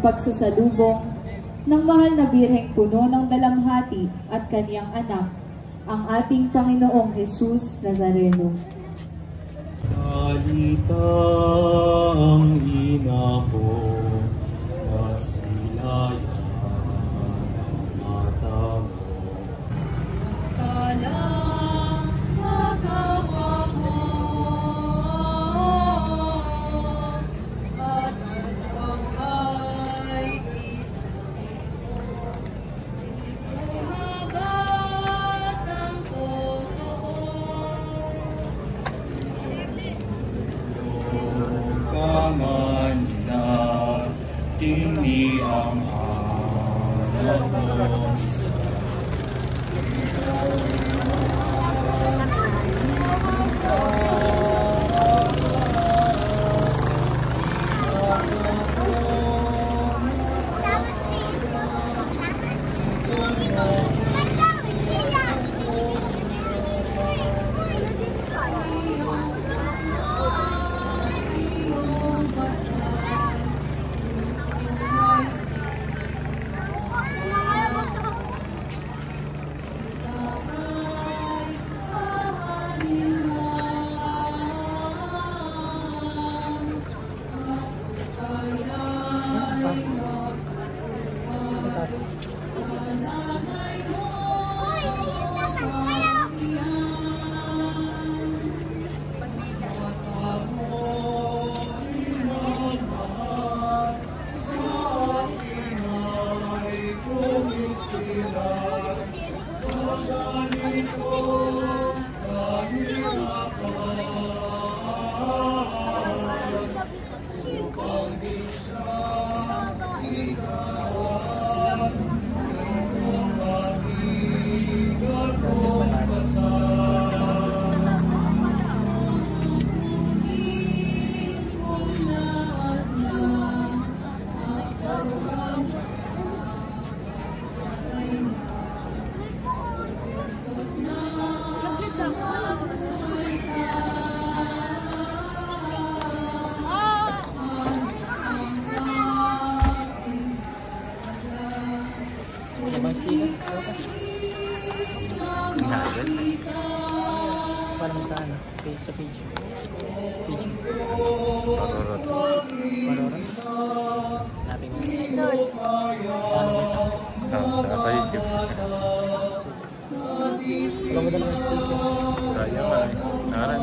pagsasalubong ng mahal na birheng puno ng dalamhati at kaniyang anak, ang ating Panginoong Jesus Nazareno. Halika ang ina ko, masilayan ang mata mo. Salang magawa mo, at ikaw ay itumabat ang totoo. Kamanina, tingni ang anak mo. Para mo sa ano? Sa page. Parorot. Natin mo. Sa YouTube. Wala mo dalang sticker. Kaya nga. Naran.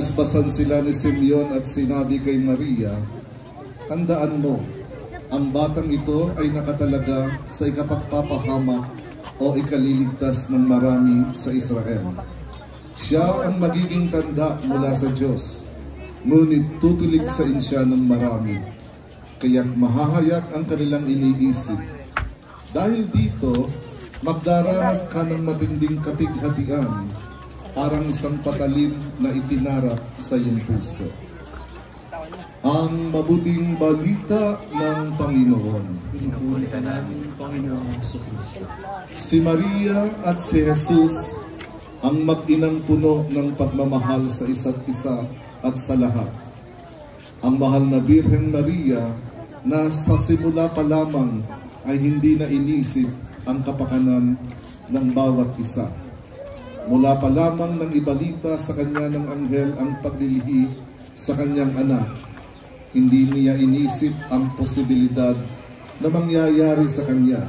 Binasbasan sila ni Simeon at sinabi kay Maria, "Tandaan mo, ang batang ito ay nakatalaga sa ikapagpapahamak o ikaliligtas ng marami sa Israel. Siya ang magiging tanda mula sa Diyos, ngunit tutuligsain siya ng marami, kaya't mahahayak ang kanilang iniisip. Dahil dito, magdaranas ka ng matinding kapighatian, parang isang patalim na itinarap sa iyong puso." Ang mabuting balita ng Panginoon. Pinupuri ka namin, Panginoong Jesucristo. Si Maria at si Jesus ang mag-inang puno ng pagmamahal sa isa't isa at sa lahat. Ang mahal na Birheng Maria na sa simula pa lamang ay hindi na inisip ang kapakanan ng bawat isa. Mula pa lamang nang ibalita sa kanya ng anghel ang paglilihi sa kanyang anak, hindi niya inisip ang posibilidad na mangyayari sa kanya.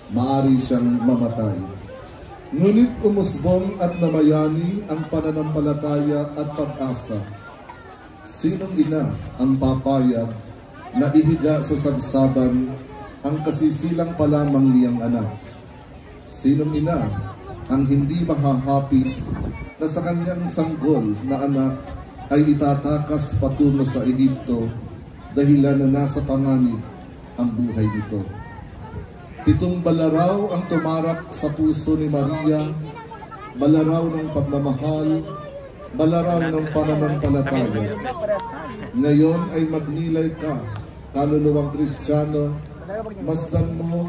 Maari siyang mamatay. Ngunit umusbong at namayani ang pananampalataya at pag-asa. Sinong ina ang papayag na ihiga sa sabsaban ang kasisilang pa lamang niyang anak? Sinong ina ang hindi mahahapis na sa kanyang sanggol na anak ay itatakas patungo sa Ehipto dahilan na nasa panganib ang buhay nito? 7 balaraw ang tumarak sa puso ni Maria, balaraw ng pagmamahal, balaraw ng pananampalataya. Ngayon ay magnilay ka, kaluluwang Kristiyano, masdan mo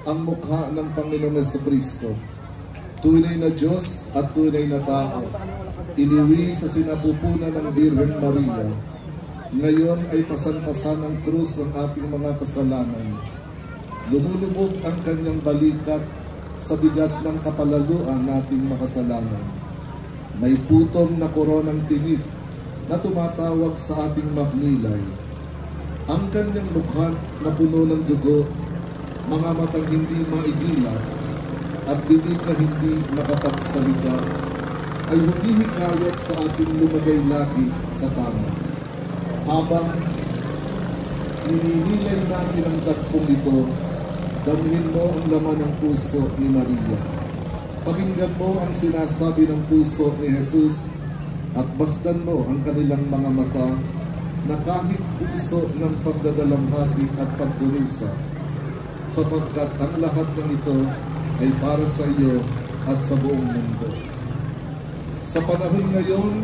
ang mukha ng Panginoong Jesucristo, tunay na Diyos at tunay na tao, iniwi sa sinapupunan ng Birheng Maria. Ngayon ay pasan-pasan ang krus ng ating mga kasalanan. Lumulubog ang kanyang balikat sa bigat ng kapalaluan nating makasalanan. May putom na koronang tinid na tumatawag sa ating magnilay. Ang kanyang mukha na puno ng dugo, mga matang hindi maigilat, at bibig na hindi nakapagsalita, ay humihikayat sa ating lumagay lagi sa tama. Habang nininilay natin ang dakpong ito, damhin mo ang laman ng puso ni Maria. Pakinggan mo ang sinasabi ng puso ni Jesus at basdan mo ang kanilang mga mata na kahit puso ng pagdadalamhati at pagdurusa, sapagkat ang lahat ng ito ay para sa iyo at sa buong mundo. Sa panahon ngayon,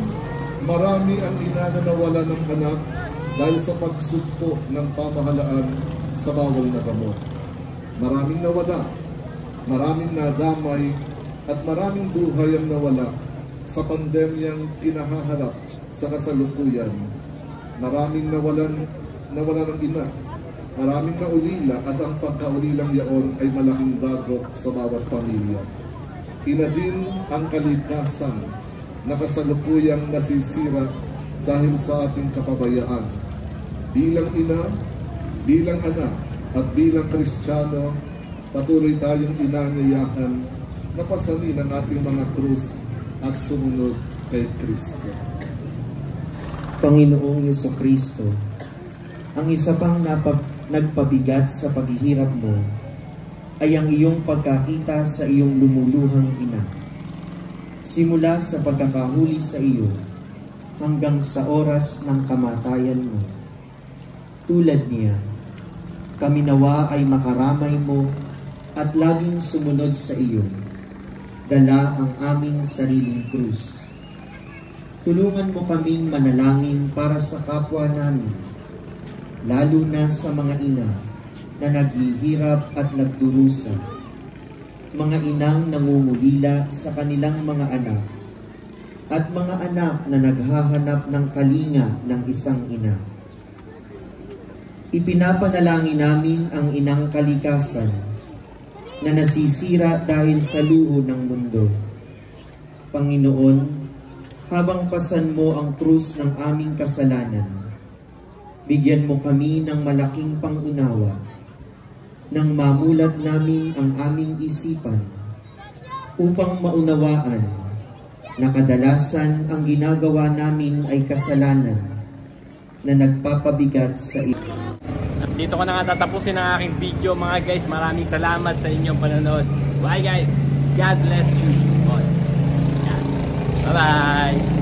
marami ang ina na nawala ng anak dahil sa pagsugpo ng pamahalaan sa bawal na gamot. Maraming nawala, maraming nadamay, at maraming buhay ang nawala sa pandemyang kinahaharap sa kasalukuyan. Maraming nawalan ng ina, maraming naulila, at ang pagkaulilang yaon ay malaking dagok sa bawat pamilya. Ina din ang kalikasan na kasalukuyang nasisira dahil sa ating kapabayaan. Bilang ina, bilang anak, at bilang Kristiyano, patuloy tayong inanyayahan na pasanin ang ating mga krus at sumunod kay Kristo. Panginoong Jesucristo, ang isa pang nagpabigat sa paghihirap mo ay ang iyong pagkakita sa iyong lumuluhang ina. Simula sa pagkakahuli sa iyo hanggang sa oras ng kamatayan mo. Tulad niya, kami nawa ay makaramay mo at laging sumunod sa iyo, dala ang aming sariling krus. Tulungan mo kaming manalangin para sa kapwa namin, lalo na sa mga ina na naghihirap at nagdurusa, mga inang nangungulila sa kanilang mga anak, at mga anak na naghahanap ng kalinga ng isang ina. Ipinapanalangin namin ang inang kalikasan na nasisira dahil sa luho ng mundo. Panginoon, habang pasan mo ang krus ng aming kasalanan, bigyan mo kami ng malaking pangunawa nang mamulat namin ang aming isipan upang maunawaan na kadalasan ang ginagawa namin ay kasalanan na nagpapabigat sa iyo. At dito ko na nga tatapusin ang aking video mga guys. Maraming salamat sa inyong panonood. Bye guys. God bless you all. Bye bye.